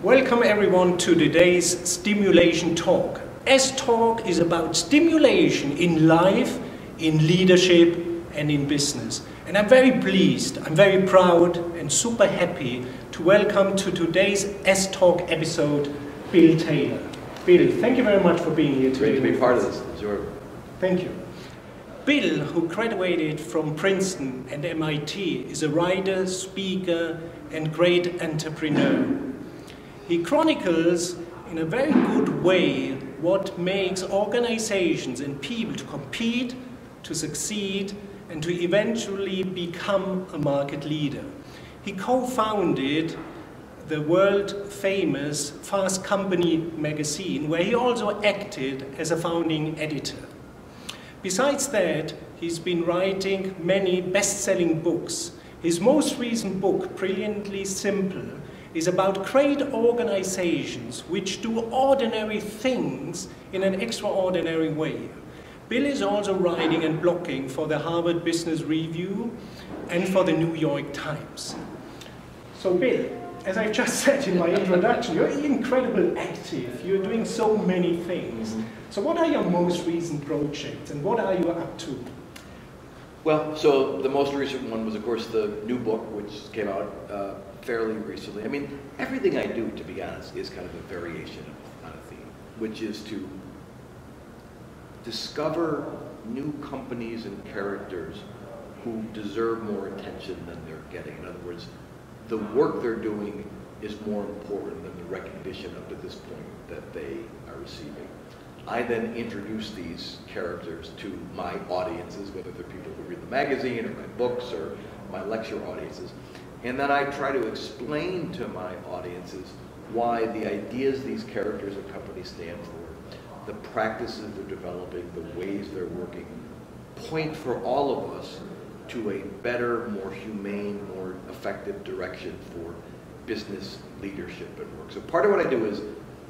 Welcome everyone to today's Stimulation Talk. S-Talk is about stimulation in life, in leadership and in business. And I'm very pleased, I'm very proud and super happy to welcome to today's S-Talk episode, Bill Taylor. Bill, thank you very much for being here today. Great to be part of this, sure. Thank you. Bill, who graduated from Princeton and MIT, is a writer, speaker and great entrepreneur. He chronicles in a very good way what makes organizations and people to compete, to succeed, and to eventually become a market leader. He co-founded the world-famous Fast Company magazine, where he also acted as a founding editor. Besides that, he's been writing many best-selling books. His most recent book, Brilliantly Simple, is about great organizations which do ordinary things in an extraordinary way. Bill is also writing and blogging for the Harvard Business Review and for the New York Times. So Bill, as I just said in my introduction, you're incredibly active. You're doing so many things. So what are your most recent projects and what are you up to? Well, so the most recent one was, of course, the new book, which came out fairly recently. I mean, everything I do, to be honest, is kind of a variation on a theme, which is to discover new companies and characters who deserve more attention than they're getting. In other words, the work they're doing is more important than the recognition up to this point that they are receiving. I then introduce these characters to my audiences, whether they're people who read the magazine or my books or my lecture audiences. And then I try to explain to my audiences why the ideas these characters and companies stand for, the practices they're developing, the ways they're working, point for all of us to a better, more humane, more effective direction for business leadership and work. So part of what I do is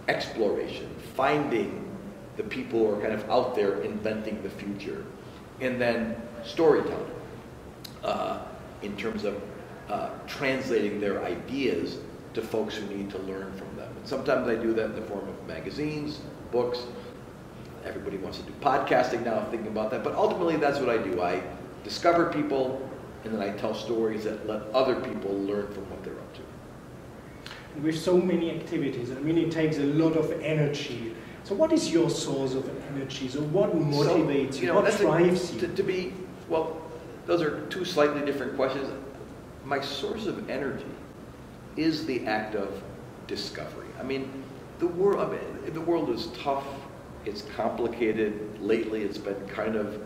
exploration, finding the people who are kind of out there inventing the future, and then storytelling in terms of translating their ideas to folks who need to learn from them. And sometimes I do that in the form of magazines, books. Everybody wants to do podcasting now, thinking about that, but ultimately that's what I do. I discover people and then I tell stories that let other people learn from what they're up to. With so many activities, I mean, it takes a lot of energy. So what is your source of energy? So what motivates you? What drives you? Well, those are two slightly different questions. My source of energy is the act of discovery. I mean, the world is tough. It's complicated. Lately, it's been kind of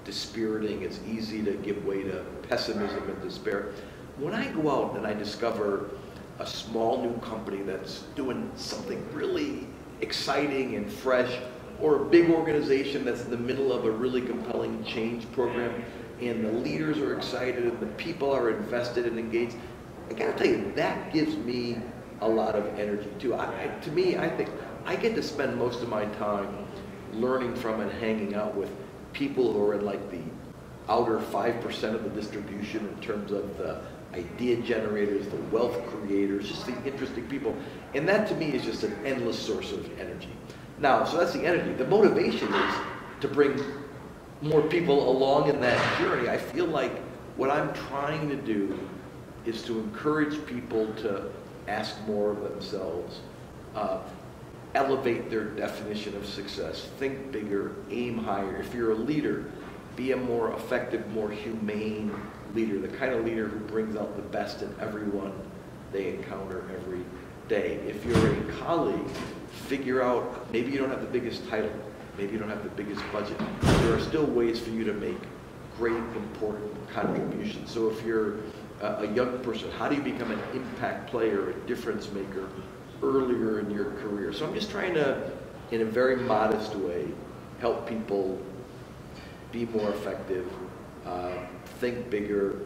dispiriting. It's easy to give way to pessimism and despair. When I go out and I discover a small new company that's doing something really exciting and fresh, or a big organization that's in the middle of a really compelling change program, and the leaders are excited and the people are invested and engaged, I gotta tell you, that gives me a lot of energy too. To me, I think I get to spend most of my time learning from and hanging out with people who are in like the outer 5% of the distribution in terms of the idea generators, the wealth creators, just the interesting people. And that to me is just an endless source of energy. Now, so that's the energy. The motivation is to bring more people along in that journey. I feel like what I'm trying to do is to encourage people to ask more of themselves, elevate their definition of success, think bigger, aim higher. If you're a leader, be a more effective, more humane leader, the kind of leader who brings out the best in everyone they encounter every day. If you're a colleague, figure out, maybe you don't have the biggest title, maybe you don't have the biggest budget. There are still ways for you to make great, important contributions. So if you're a young person, how do you become an impact player, a difference maker earlier in your career? So I'm just trying to, in a very modest way, help people be more effective, think bigger,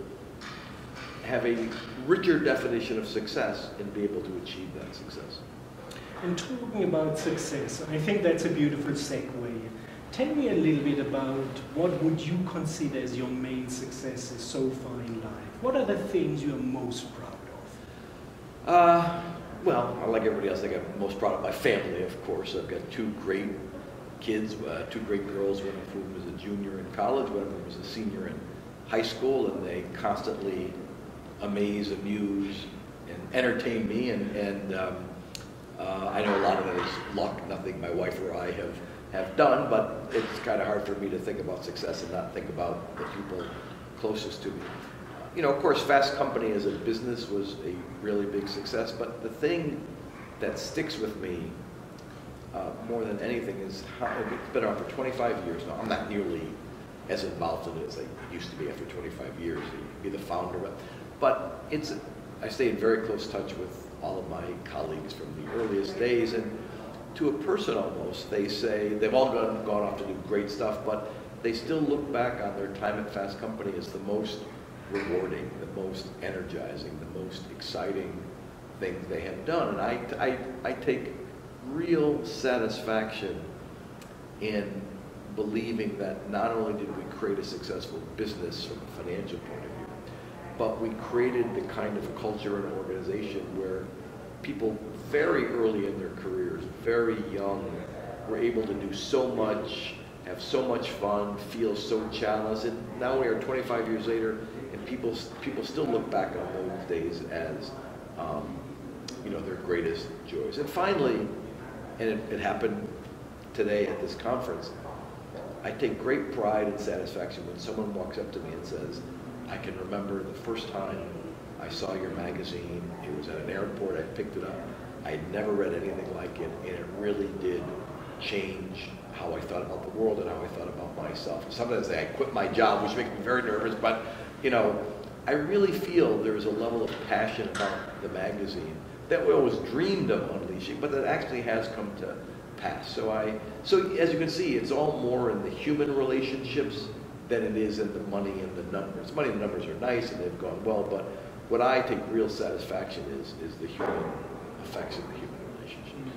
have a richer definition of success, and be able to achieve that success. And talking about success, I think that's a beautiful segue. Tell me a little bit about what would you consider as your main successes so far in life? What are the things you're most proud of? Well, like everybody else, I think I'm most proud of my family, of course. I've got two great kids, two great girls, one of whom is a junior in college, one of them is a senior in high school, and they constantly amaze, amuse, and entertain me. And I know a lot of that is luck, nothing my wife or I have done, but it's kind of hard for me to think about success and not think about the people closest to me. You know, of course, Fast Company as a business was a really big success, but the thing that sticks with me more than anything is how it's been around for 25 years now. I'm not nearly as involved in it as I used to be after 25 years, be the founder. But I stay in very close touch with all of my colleagues from the earliest days, and to a person almost, they say, they've all gone off to do great stuff, but they still look back on their time at Fast Company as the most rewarding, the most energizing, the most exciting things they have done. And I take real satisfaction in believing that not only did we create a successful business from a financial point of view, but we created the kind of culture and organization where people very early in their careers, very young, were able to do so much, have so much fun, feel so challenged. And now we are 25 years later, and people still look back on those days as you know, their greatest joys. And finally, and it happened today at this conference, I take great pride and satisfaction when someone walks up to me and says, I can remember the first time I saw your magazine. It was at an airport. I picked it up. I had never read anything like it, and it really did change how I thought about the world and how I thought about myself. And sometimes I quit my job, which makes me very nervous, but you know, I really feel there's a level of passion about the magazine that we always dreamed of unleashing, but that actually has come to pass. So as you can see, it's all more in the human relationships than it is in the money and the numbers. Money and the numbers are nice and they've gone well, but what I take real satisfaction is the human effects of the human relationships.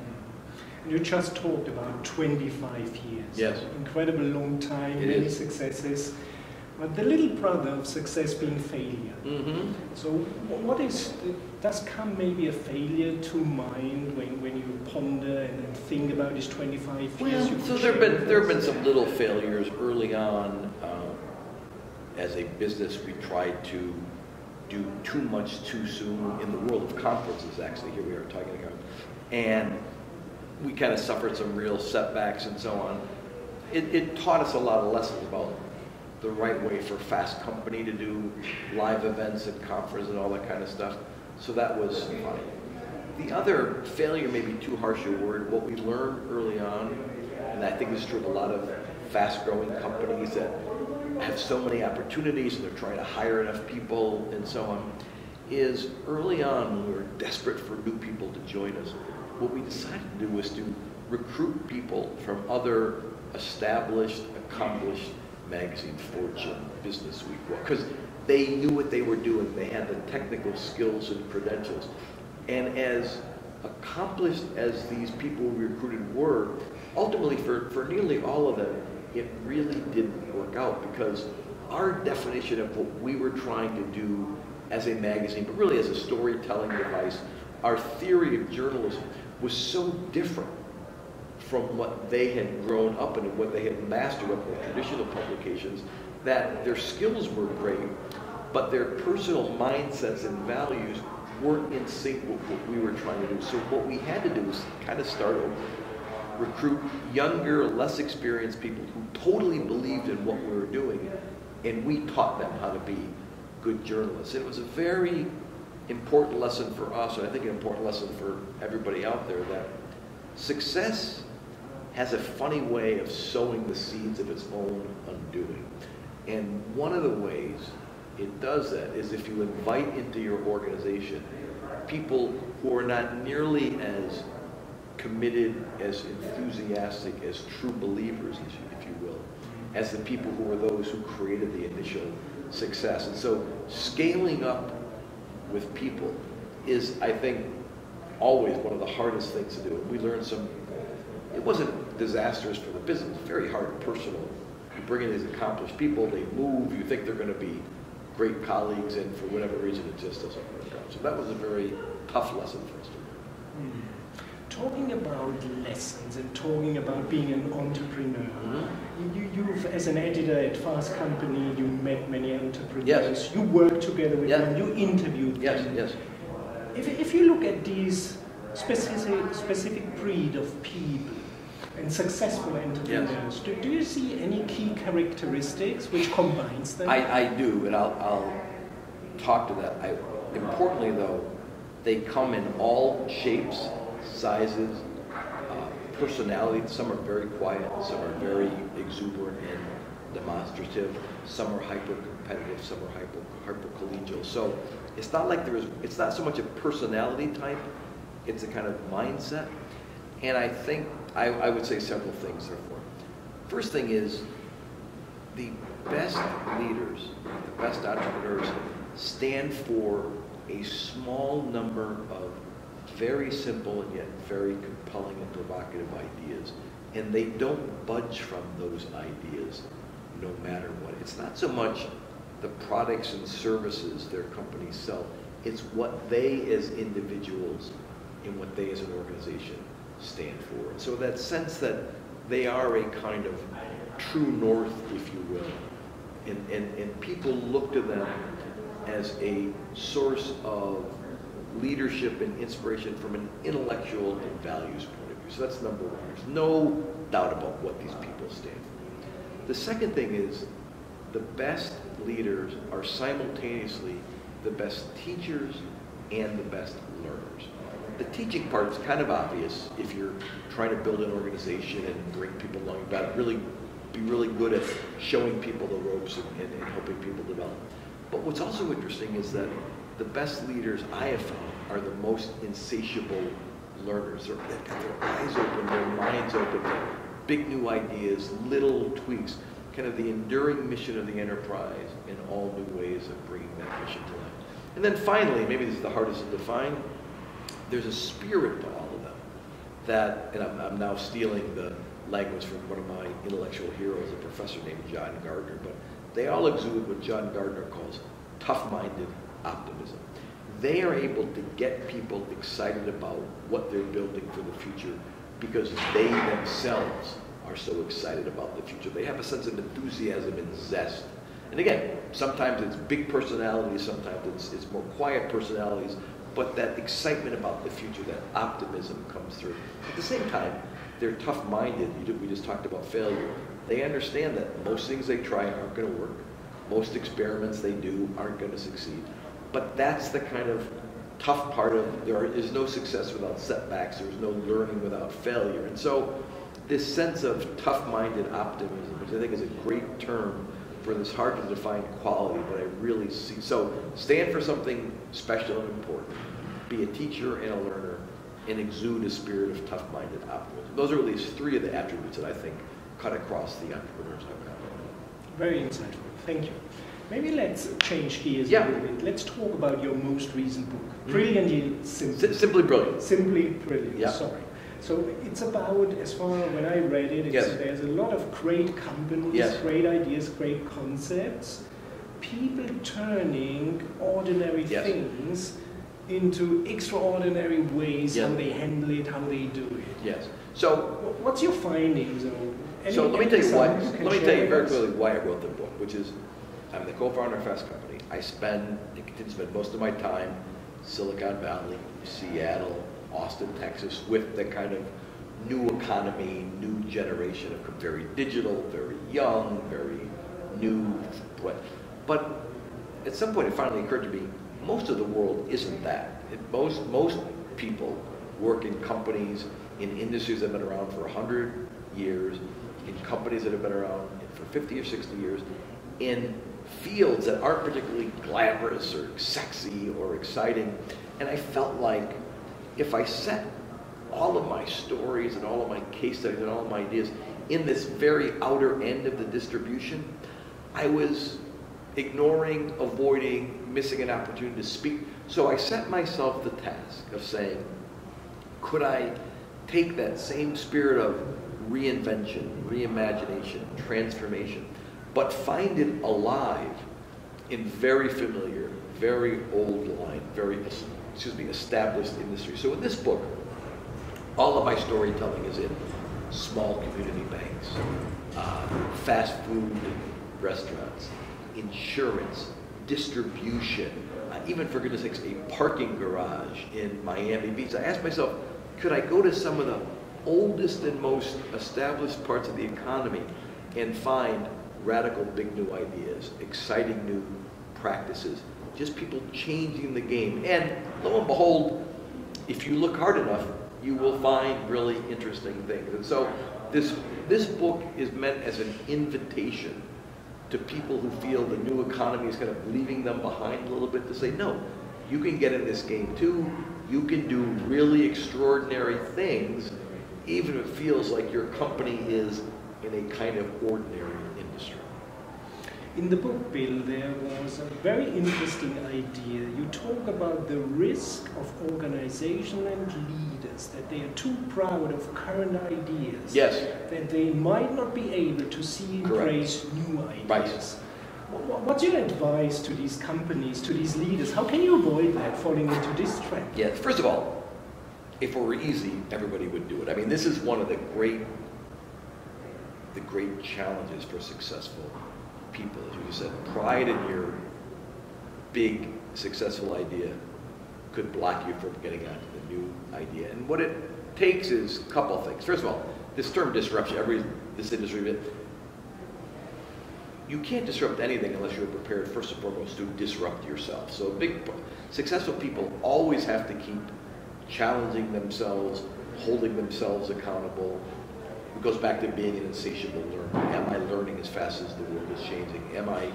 You just talked about 25 years. Yes. Incredible long time, many successes. But the little brother of success being failure. Mm-hmm. So does come maybe a failure to mind when you ponder and think about these 25 years? Well, so there have been some little failures early on. As a business, we tried to do too much too soon in the world of conferences, actually. Here we are talking about, and we kind of suffered some real setbacks and so on. It taught us a lot of lessons about the right way for Fast Company to do live events and conferences and all that kind of stuff. So that was fine. The other failure may be too harsh a word. What we learned early on, and I think this is true of a lot of fast-growing companies that have so many opportunities and they're trying to hire enough people and so on, is early on when we were desperate for new people to join us, what we decided to do was to recruit people from other established, accomplished magazines, Fortune, Business Week, because they knew what they were doing. They had the technical skills and credentials. And as accomplished as these people we recruited were, ultimately for nearly all of them, it really didn't work out because our definition of what we were trying to do as a magazine, but really as a storytelling device, our theory of journalism was so different from what they had grown up in and what they had mastered up in traditional publications, that their skills were great, but their personal mindsets and values weren't in sync with what we were trying to do. So what we had to do was kind of start over, recruit younger, less experienced people who totally believed in what we were doing, and we taught them how to be good journalists. And it was a very important lesson for us, and I think an important lesson for everybody out there, that success has a funny way of sowing the seeds of its own undoing. And one of the ways it does that is if you invite into your organization people who are not nearly as committed, as enthusiastic, as true believers, if you will, as the people who are those who created the initial success. And so scaling up with people is, I think, always one of the hardest things to do. And we learned it wasn't disastrous for the business, it was very hard personal. You bring in these accomplished people, they move, you think they're going to be great colleagues, and for whatever reason it just doesn't work out. So that was a very tough lesson for us to learn. Talking about lessons and talking about being an entrepreneur, you've, as an editor at Fast Company, you met many entrepreneurs, yes. You worked together with them, you interviewed them. Yes. If you look at these specific breed of people and successful entrepreneurs, do you see any key characteristics which combines them? I do, and I'll talk to that. Importantly, though, they come in all shapes, sizes, personalities. Some are very quiet, some are very exuberant and demonstrative, some are hyper-competitive, some are hyper-collegial. So it's not like it's not so much a personality type, it's a kind of mindset. And I think I would say several things, therefore. First thing is, the best leaders, the best entrepreneurs stand for a small number of very simple and yet very compelling and provocative ideas. And they don't budge from those ideas no matter what. It's not so much the products and services their companies sell, it's what they as individuals and what they as an organization stand for. And so that sense that they are a kind of true north, if you will, and people look to them as a source of leadership and inspiration from an intellectual and values point of view. So that's number one. There's no doubt about what these people stand for. The second thing is, the best leaders are simultaneously the best teachers and the best learners. The teaching part is kind of obvious if you're trying to build an organization and bring people along. You've got to be really good at showing people the ropes and helping people develop. But what's also interesting is that the best leaders I have found are the most insatiable learners. They've got their eyes open, their minds open to big new ideas, little tweaks, kind of the enduring mission of the enterprise in all new ways of bringing that mission to life. And then finally, maybe this is the hardest to define, there's a spirit to all of them that, and I'm now stealing the language from one of my intellectual heroes, a professor named John Gardner, but they all exude what John Gardner calls tough-minded optimism. They are able to get people excited about what they're building for the future because they themselves are so excited about the future. They have a sense of enthusiasm and zest. And again, sometimes it's big personalities, sometimes it's more quiet personalities, but that excitement about the future, that optimism comes through. At the same time, they're tough-minded. We just talked about failure. They understand that most things they try aren't going to work. Most experiments they do aren't going to succeed. But that's the kind of tough part of, there is no success without setbacks, there's no learning without failure. And so this sense of tough-minded optimism, which I think is a great term for this hard to define quality, but I really see. So stand for something special and important. Be a teacher and a learner, and exude a spirit of tough-minded optimism. Those are at least three of the attributes that I think cut across the entrepreneurs I've got. Very insightful. Thank you. Maybe let's change gears a little bit. Let's talk about your most recent book, Brilliantly Simple. Simply Brilliant. Simply Brilliant, Yeah. sorry. So it's about, as far as when I read it, there's a lot of great companies, great ideas, great concepts, people turning ordinary things into extraordinary ways, how they handle it, how they do it. Yes. So what's your findings? So let me tell you very clearly why I wrote the book, which is I'm the co-founder of Fast Company. I continue to spend most of my time Silicon Valley, Seattle, Austin, Texas, with the kind of new economy, new generation of very digital, very young, very new. But at some point it finally occurred to me, most of the world isn't that. Most people work in companies, in industries that have been around for 100 years, in companies that have been around for 50 or 60 years, in fields that aren't particularly glamorous or sexy or exciting. And I felt like if I set all of my stories and all of my case studies and all of my ideas in this very outer end of the distribution, I was ignoring, avoiding, missing an opportunity to speak. So I set myself the task of saying, could I take that same spirit of reinvention, reimagination, transformation, but find it alive in very familiar, very old line, very established industry. So in this book, All of my storytelling is in small community banks, fast food restaurants, insurance, distribution, even for goodness sakes, a parking garage in Miami Beach. I asked myself, could I go to some of the oldest and most established parts of the economy and find radical big new ideas, exciting new practices, just people changing the game. And lo and behold, if you look hard enough, you will find really interesting things. And so this book is meant as an invitation to people who feel the new economy is kind of leaving them behind a little bit, to say, no, you can get in this game too. You can do really extraordinary things, even if it feels like your company is in a kind of ordinary industry. In the book, Bill, there was a very interesting idea. You talk about the risk of organization and leaders, that they are too proud of current ideas. Yes. That they might not be able to see and embrace new ideas. Right. What's your advice to these companies, to these leaders? How can you avoid that, falling into this trap? Yeah, first of all, if it were easy, everybody would do it. I mean, this is one of the great challenges for successful people. As you said, pride in your big, successful idea could block you from getting onto the new idea. And what it takes is a couple of things. First of all, this term disruption, this industry, you can't disrupt anything unless you're prepared, first and foremost, to disrupt yourself. So successful people always have to keep challenging themselves, holding themselves accountable. It goes back to being an insatiable learner. Am I learning as fast as the world is changing? Am I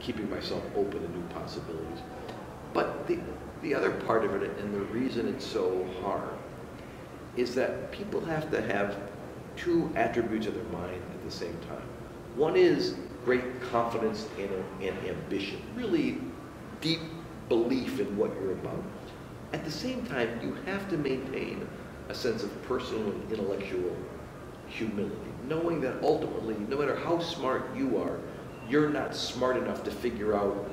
keeping myself open to new possibilities? But the other part of it, and the reason it's so hard, is that people have to have two attributes in their mind at the same time. One is great confidence and ambition, really deep belief in what you're about. At the same time, you have to maintain a sense of personal and intellectual humility, knowing that ultimately, no matter how smart you are, you're not smart enough to figure out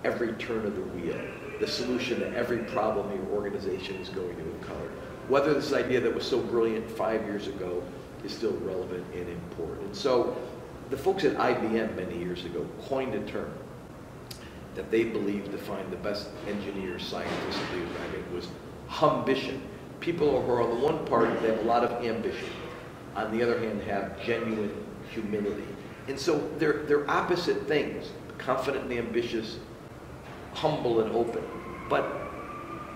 every turn of the wheel, the solution to every problem your organization is going to encounter. Whether this idea that was so brilliant 5 years ago is still relevant and important. And so the folks at IBM many years ago coined a term that they believed defined the best engineers, scientists of the environment was humbition. People who are on the one part, they have a lot of ambition. On the other hand, have genuine humility. And so they're opposite things, confident and ambitious, humble and open. But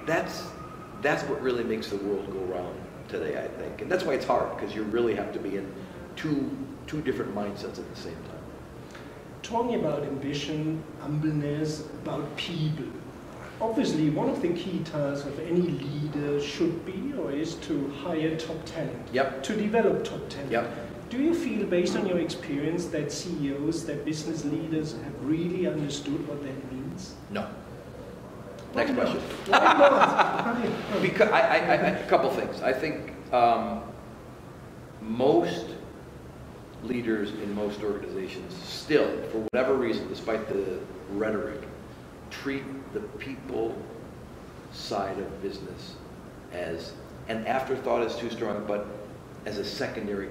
that's what really makes the world go round today, I think. And that's why it's hard, because you really have to be in two different mindsets at the same time. Talking about ambition, humbleness, about people. Obviously, one of the key tasks of any leader should be or is to hire top talent, Yep. to develop top talent. Yep. Do you feel, based on your experience, that CEOs, that business leaders have really understood what that means? No. Next question. Why not? Because a couple things. I think most leaders in most organizations still, for whatever reason, despite the rhetoric, treat the people side of business as an afterthought is too strong, but as a secondary.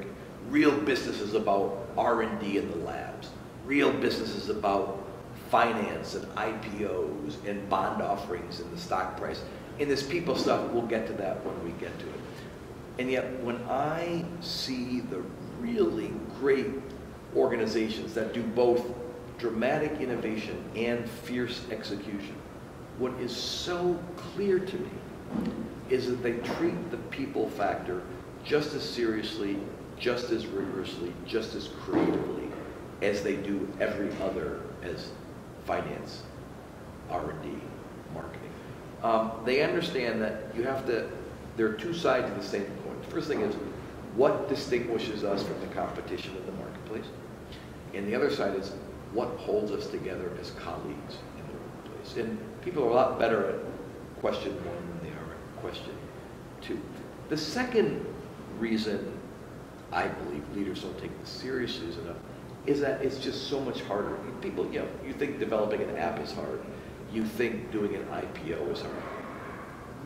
Real business is about R&D in the labs. Real business is about finance and IPOs and bond offerings and the stock price. And this people stuff, we'll get to that when we get to it. And yet, when I see the really great organizations that do both dramatic innovation and fierce execution, what is so clear to me is that they treat the people factor just as seriously, just as rigorously, just as creatively as they do every other as finance, R&D, marketing. They understand that you have to, there are two sides of the same coin. The first thing is, what distinguishes us from the competition in the marketplace? And the other side is, what holds us together as colleagues in the workplace? And people are a lot better at question one than they are at question two. The second reason I believe leaders don't take this seriously enough is that it's just so much harder. People, you think developing an app is hard. You think doing an IPO is hard.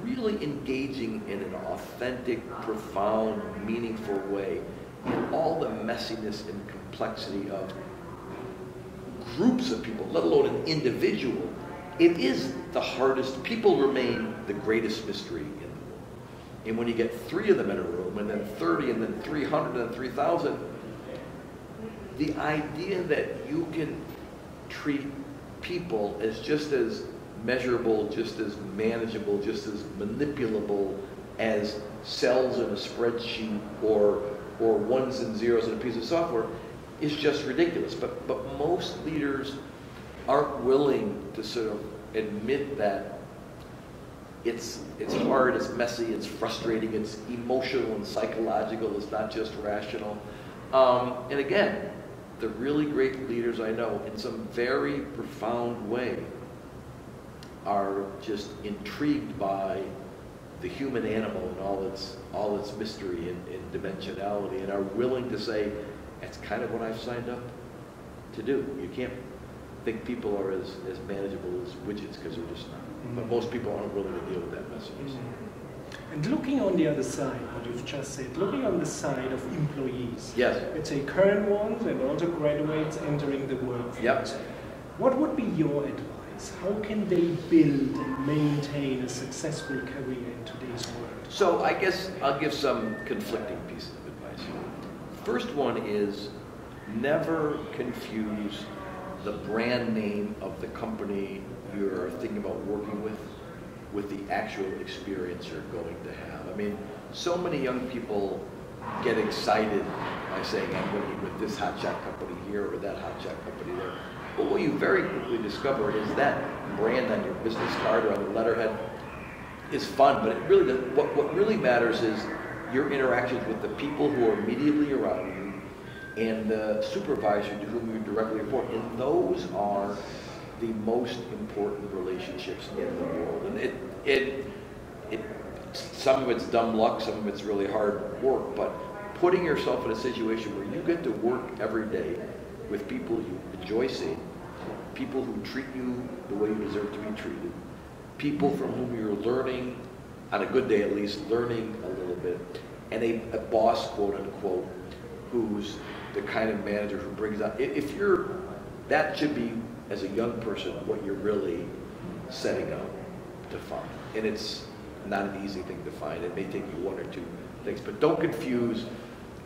really engaging in an authentic, profound, meaningful way in all the messiness and complexity of groups of people, let alone an individual. It is the hardest. People remain the greatest mystery in the world. And when you get 3 of them in a room, and then 30, and then 300, and then 3,000, the idea that you can treat people as just as measurable, just as manageable, just as manipulable as cells in a spreadsheet or ones and zeros in a piece of software is just ridiculous. But most leaders aren't willing to sort of admit that it's hard, it's messy, it's frustrating, it's emotional and psychological, it's not just rational. And again, the really great leaders I know, in some very profound way, are just intrigued by the human animal and all its mystery and dimensionality, and are willing to say, that's kind of what I've signed up to do. You can't think people are as manageable as widgets, because they're just not. Mm-hmm. But most people aren't willing to deal with that message. Mm-hmm. And looking on the other side, what you've just said, looking on the side of employees, yes, let's say current ones and also graduates entering the workforce, yep, what would be your advice? How can they build and maintain a successful career in today's world? So I guess I'll give some conflicting pieces of advice. First one is never confuse the brand name of the company you're thinking about working with the actual experience you're going to have. I mean, so many young people get excited by saying, I'm working with this hotshot company here or that hotshot company there. But what you very quickly discover is that brand on your business card or on the letterhead is fun, but it really what really matters is your interactions with the people who are immediately around you and the supervisor to whom you directly report. And those are the most important relationships in the world. And some of it's dumb luck, some of it's really hard work, but putting yourself in a situation where you get to work every day with people you enjoy seeing, people who treat you the way you deserve to be treated, people from whom you're learning, on a good day at least, learning a little bit, and a boss, quote unquote, who's the kind of manager who brings out, that should be, as a young person, what you're really setting out to find. And it's not an easy thing to find. It may take you 1 or 2 things, but don't confuse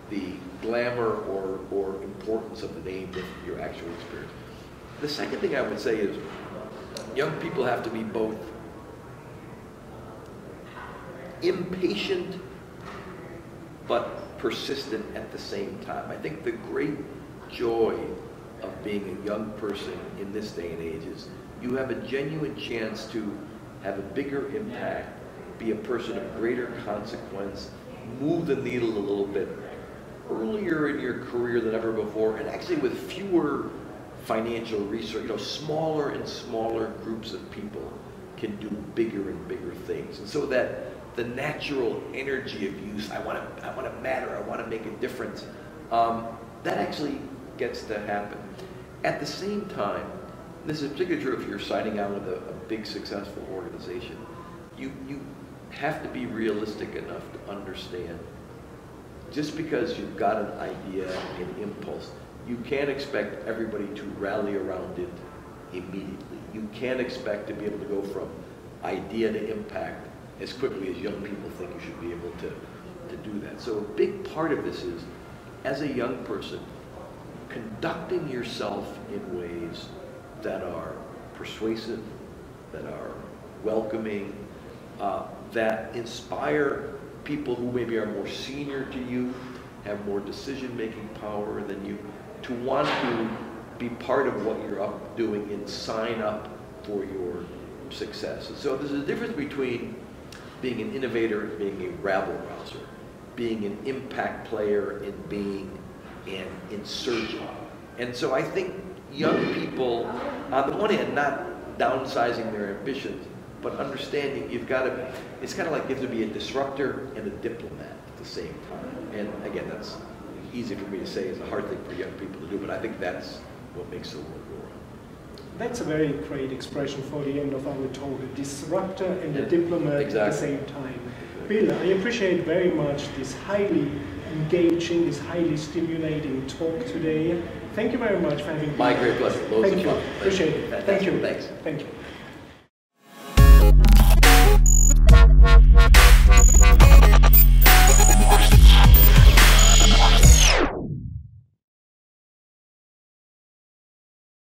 the glamour or importance of the name with your actual experience. The second thing I would say is young people have to be both impatient but persistent at the same time. I think the great joy of being a young person in this day and age is you have a genuine chance to have a bigger impact, be a person of greater consequence, move the needle a little bit earlier in your career than ever before, and actually with fewer financial resources. Smaller and smaller groups of people can do bigger and bigger things. And so that the natural energy of use, I want to matter, I want to make a difference, that actually gets to happen. At the same time, this is particularly true if you're signing on with a big successful organization, you have to be realistic enough to understand just because you've got an idea, an impulse, you can't expect everybody to rally around it immediately. You can't expect to be able to go from idea to impact as quickly as young people think you should be able to do that. So a big part of this is, as a young person, conducting yourself in ways that are persuasive, that are welcoming, that inspire people who maybe are more senior to you, have more decision-making power than you, to want to be part of what you're up doing and sign up for your success. And so there's a difference between being an innovator and being a rabble-rouser, being an impact player and being an insurgent. And so I think young people, on the one hand, not downsizing their ambitions, but understanding it's kind of like you have to be a disruptor and a diplomat at the same time. And again, that's easy for me to say, it's a hard thing for young people to do, but I think that's what makes the world go That's a very great expression for the end of our talk, a disruptor and a diplomat at the same time. Bill, I appreciate very much this highly engaging, this highly stimulating talk today. Thank you very much for having me. My great pleasure. Loads of fun. Appreciate it. Thank you. Thanks. Thank you.